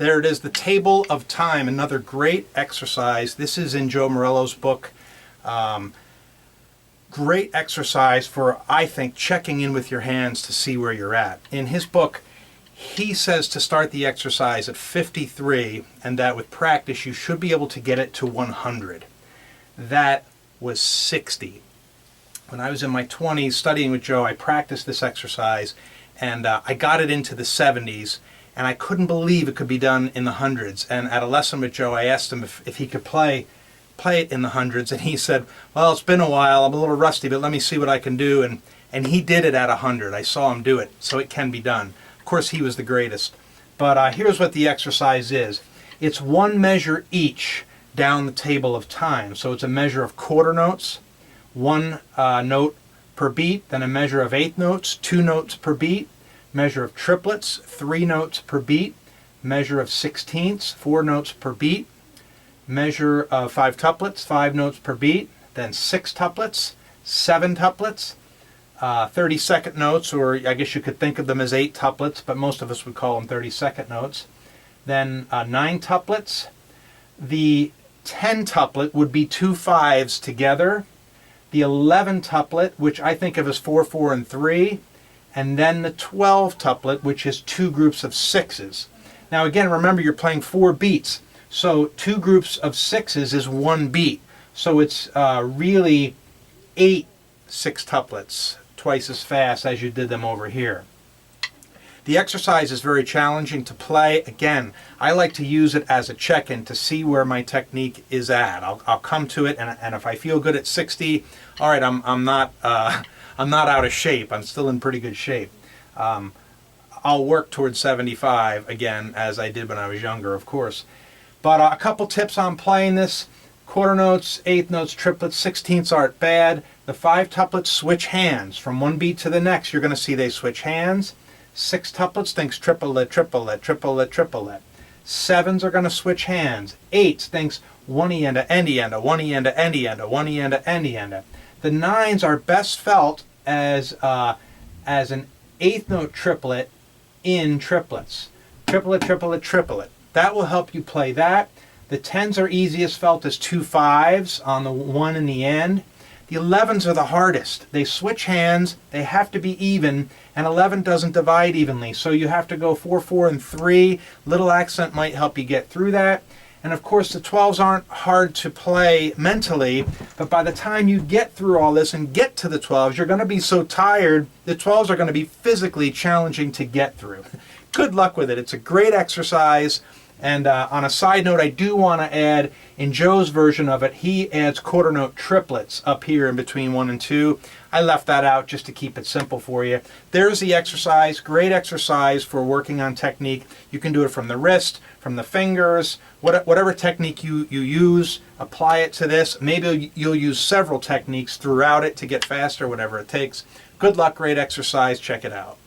There it is, the table of time, another great exercise. This is in Joe Morello's book. Great exercise for, I think, checking in with your hands to see where you're at. In his book, he says to start the exercise at 53, and that with practice you should be able to get it to 100. That was 60. When I was in my 20s studying with Joe, I practiced this exercise, and I got it into the 70s, and I couldn't believe it could be done in the hundreds. And at a lesson with Joe, I asked him if he could play it in the hundreds, and he said, well, it's been a while, I'm a little rusty, but let me see what I can do. And he did it at 100. I saw him do it, so it can be done. Of course, he was the greatest. But here's what the exercise is. It's one measure each down the table of time. So it's a measure of quarter notes, one note per beat, then a measure of eighth notes, 2 notes per beat, measure of triplets, 3 notes per beat, measure of sixteenths, 4 notes per beat, measure of 5 tuplets, 5 notes per beat, then 6 tuplets, 7 tuplets, 30-second notes, or I guess you could think of them as 8 tuplets, but most of us would call them 30-second notes. Then 9 tuplets. The 10 tuplet would be 2 5s together. The 11 tuplet, which I think of as 4, 4, and 3. And then the 12 tuplet, which is 2 groups of 6s. Now again, remember you're playing 4 beats. So 2 groups of 6s is 1 beat. So it's really 8 6-tuplets, twice as fast as you did them over here. The exercise is very challenging to play. Again, I like to use it as a check-in to see where my technique is at. I'll come to it, and if I feel good at 60, all right, I'm not out of shape. I'm still in pretty good shape. I'll work towards 75 again, as I did when I was younger, of course. But a couple tips on playing this. Quarter notes, eighth notes, triplets, sixteenths aren't bad. The 5 tuplets switch hands. From one beat to the next, you're going to see they switch hands. 6 tuplets thinks triplet, triplet, triplet, triplet. 7s are going to switch hands. 8s thinks one-ienda, endienda, one-ienda, endienda, one-ienda, endienda. The 9s are best felt as an eighth note triplet in triplets. Triplet, triplet, triplet. That will help you play that. The 10s are easiest felt as 2 5s on the 1 in the end. The 11s are the hardest. They switch hands, they have to be even, and 11 doesn't divide evenly. So you have to go 4, 4, and 3. Little accent might help you get through that. And of course the 12s aren't hard to play mentally, but by the time you get through all this and get to the 12s, you're going to be so tired, the 12s are going to be physically challenging to get through. Good luck with it. It's a great exercise. And on a side note, I do want to add, in Joe's version of it, he adds quarter note triplets up here in between 1 and 2. I left that out just to keep it simple for you. There's the exercise. Great exercise for working on technique. You can do it from the wrist, from the fingers, whatever technique you use, apply it to this. Maybe you'll use several techniques throughout it to get faster, whatever it takes. Good luck, great exercise. Check it out.